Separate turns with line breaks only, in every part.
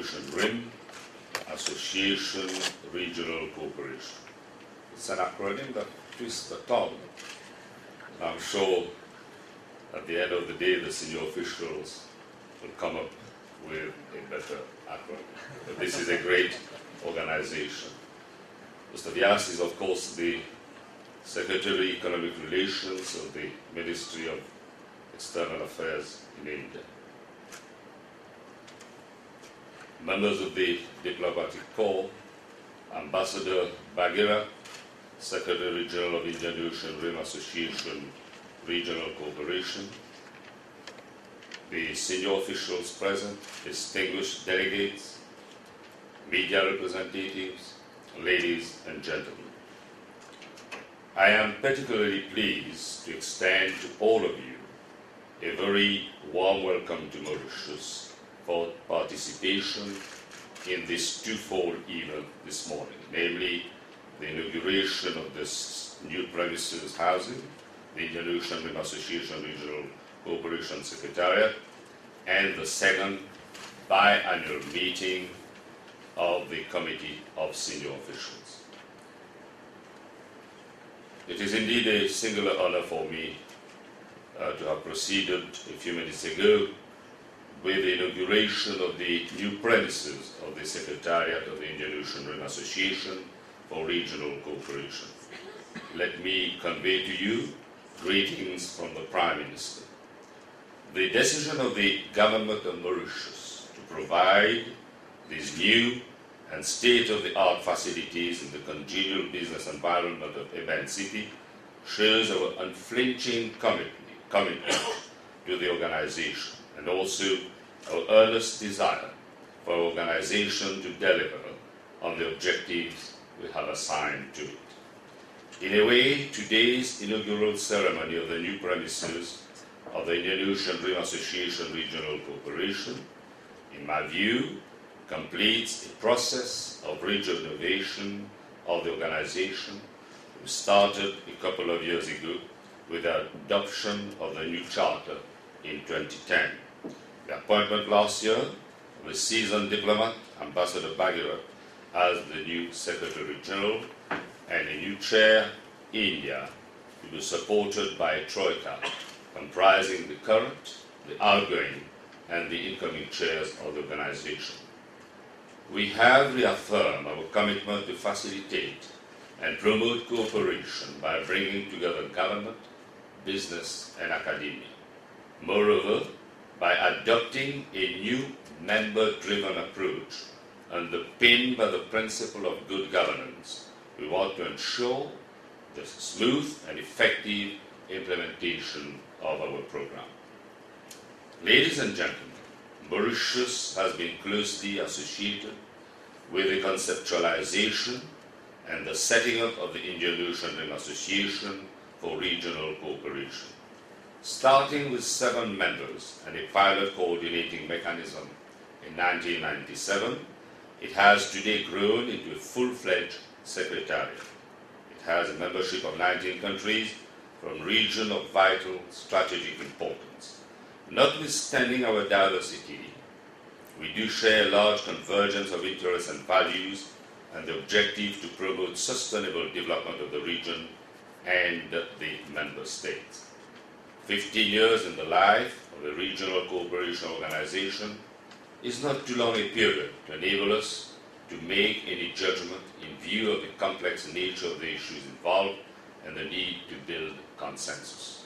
Indian Ocean Rim Association Regional Cooperation. It's an acronym that twists the tongue. And I'm sure at the end of the day, the senior officials will come up with a better acronym. But this is a great organization. Mr. Vyas is, of course, the Secretary of Economic Relations of the Ministry of External Affairs in India. Members of the Diplomatic Corps, Ambassador Bagheera, Secretary General of Indian Ocean Rim Association Regional Cooperation, the senior officials present, distinguished delegates, media representatives, ladies and gentlemen. I am particularly pleased to extend to all of you a very warm welcome to Mauritius for participation in this twofold event this morning, namely the inauguration of this new premises housing, the Indian Ocean Rim Association Regional Cooperation Secretariat, and the second biannual meeting of the Committee of Senior Officials. It is indeed a singular honor for me to have proceeded a few minutes ago with the inauguration of the new premises of the Secretariat of the Indian Ocean Rim Association for Regional Cooperation. Let me convey to you greetings from the Prime Minister. The decision of the government of Mauritius to provide these new and state-of-the-art facilities in the congenial business environment of Ebene City shows our unflinching commitment to the organization and also our earnest desire for our organization to deliver on the objectives we have assigned to it. In a way, today's inaugural ceremony of the new premises of the Indian Ocean Rim Association Regional Cooperation, in my view, completes a process of rejuvenation of the organization we started a couple of years ago with the adoption of the new charter in 2010. The appointment last year of a seasoned diplomat, Ambassador Bagheera, as the new Secretary General, and a new chair, India, to be supported by a troika comprising the current, the outgoing, and the incoming chairs of the organization. We have reaffirmed our commitment to facilitate and promote cooperation by bringing together government, business, and academia. Moreover, by adopting a new member-driven approach underpinned by the principle of good governance, we want to ensure the smooth and effective implementation of our program. Ladies and gentlemen, Mauritius has been closely associated with the conceptualization and the setting up of the Indian Ocean Rim Association for Regional Cooperation. Starting with 7 members and a pilot coordinating mechanism in 1997, it has today grown into a full-fledged secretariat. It has a membership of 19 countries from regions of vital strategic importance. Notwithstanding our diversity, we do share a large convergence of interests and values and the objective to promote sustainable development of the region and the member states. 15 years in the life of a regional cooperation organization is not too long a period to enable us to make any judgment in view of the complex nature of the issues involved and the need to build consensus.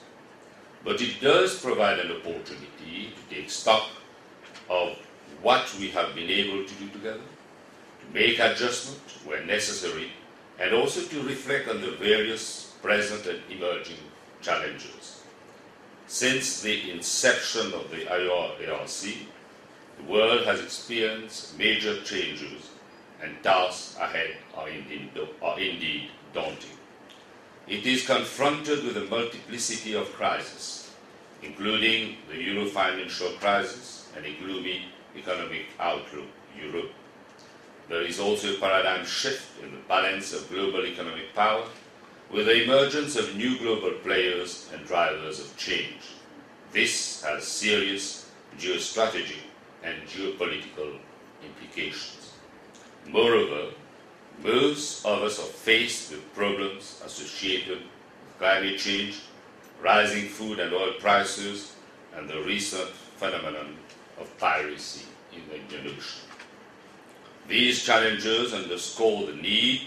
But it does provide an opportunity to take stock of what we have been able to do together, to make adjustments where necessary, and also to reflect on the various present and emerging challenges. Since the inception of the Ior Arc, the world has experienced major changes and tasks ahead are indeed daunting. It is confronted with a multiplicity of crises, including the Euro financial crisis and a gloomy economic outlook in Europe. There is also a paradigm shift in the balance of global economic power with the emergence of new global players and drivers of change. This has serious geostrategic and geopolitical implications. implications. Moreover, most of us are faced with problems associated with climate change, rising food and oil prices, and the recent phenomenon of piracy in the Indian Ocean. These challenges underscore the need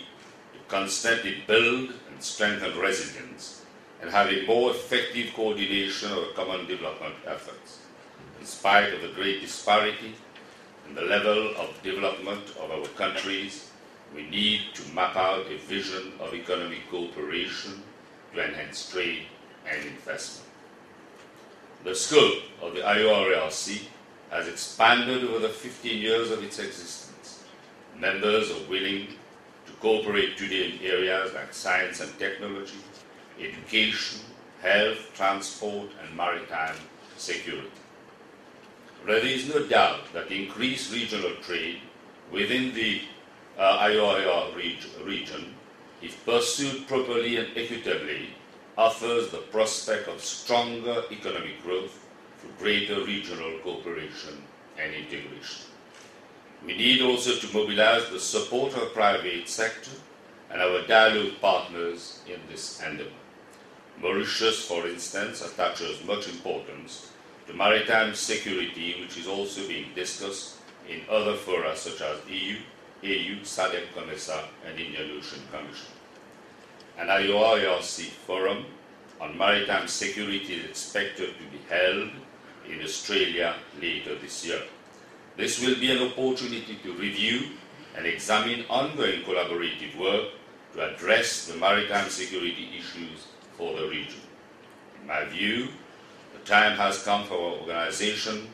to constantly build and strengthen resilience and have a more effective coordination of our common development efforts. In spite of the great disparity in the level of development of our countries, we need to map out a vision of economic cooperation to enhance trade and investment. The scope of the Ior Arc has expanded over the 15 years of its existence. Members are willing to cooperate today in areas like science and technology, education, health, transport, and maritime security. There is no doubt that increased regional trade within the Ior region, if pursued properly and equitably, offers the prospect of stronger economic growth through greater regional cooperation and integration. We need also to mobilize the support of the private sector and our dialogue partners in this endeavor. Mauritius, for instance, attaches much importance to maritime security, which is also being discussed in other fora such as EU, AU, SADC, COMESA, and Indian Ocean Commission. An Ior Arc forum on maritime security is expected to be held in Australia later this year. This will be an opportunity to review and examine ongoing collaborative work to address the maritime security issues for the region. In my view, the time has come for our organization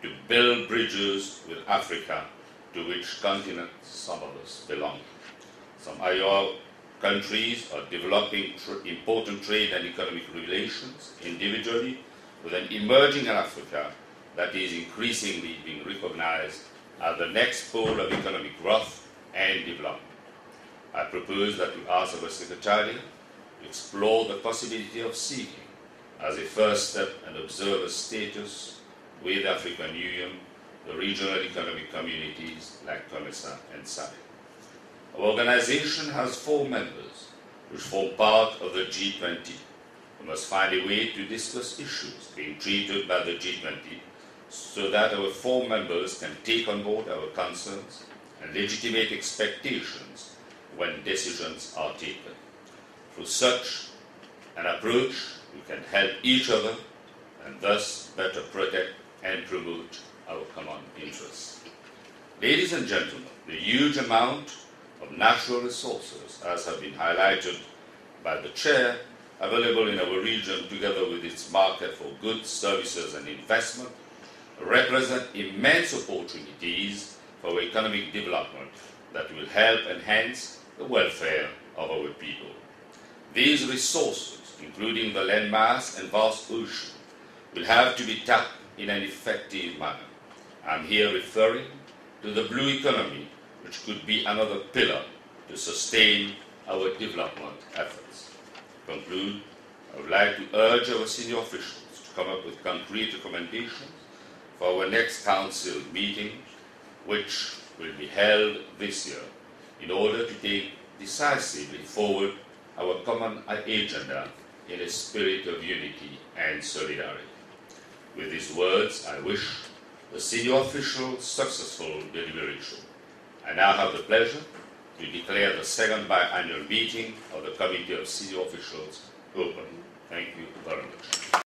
to build bridges with Africa, to which continent some of us belong. Some Ior countries are developing important trade and economic relations individually with an emerging Africa that is increasingly being recognized as the next pole of economic growth and development. I propose that we ask our Secretariat to explore the possibility of seeking, as a first step, an observer status with the African Union, the regional economic communities like COMESA and SADC. Our organization has 4 members which form part of the G20. We must find a way to discuss issues being treated by the G20 so that our 4 members can take on board our concerns and legitimate expectations when decisions are taken. Through such an approach, we can help each other and thus better protect and promote our common interests. Ladies and gentlemen, the huge amount of natural resources, as have been highlighted by the Chair, available in our region together with its market for goods, services and investment, represent immense opportunities for economic development that will help enhance the welfare of our people. These resources, including the landmass and vast ocean, will have to be tapped in an effective manner. I'm here referring to the blue economy, which could be another pillar to sustain our development efforts. To conclude, I would like to urge our senior officials to come up with concrete recommendations for our next Council meeting, which will be held this year, in order to take decisively forward our common agenda in a spirit of unity and solidarity. With these words, I wish the senior officials successful deliberation. I now have the pleasure to declare the second biannual meeting of the Committee of Senior Officials open. Thank you very much.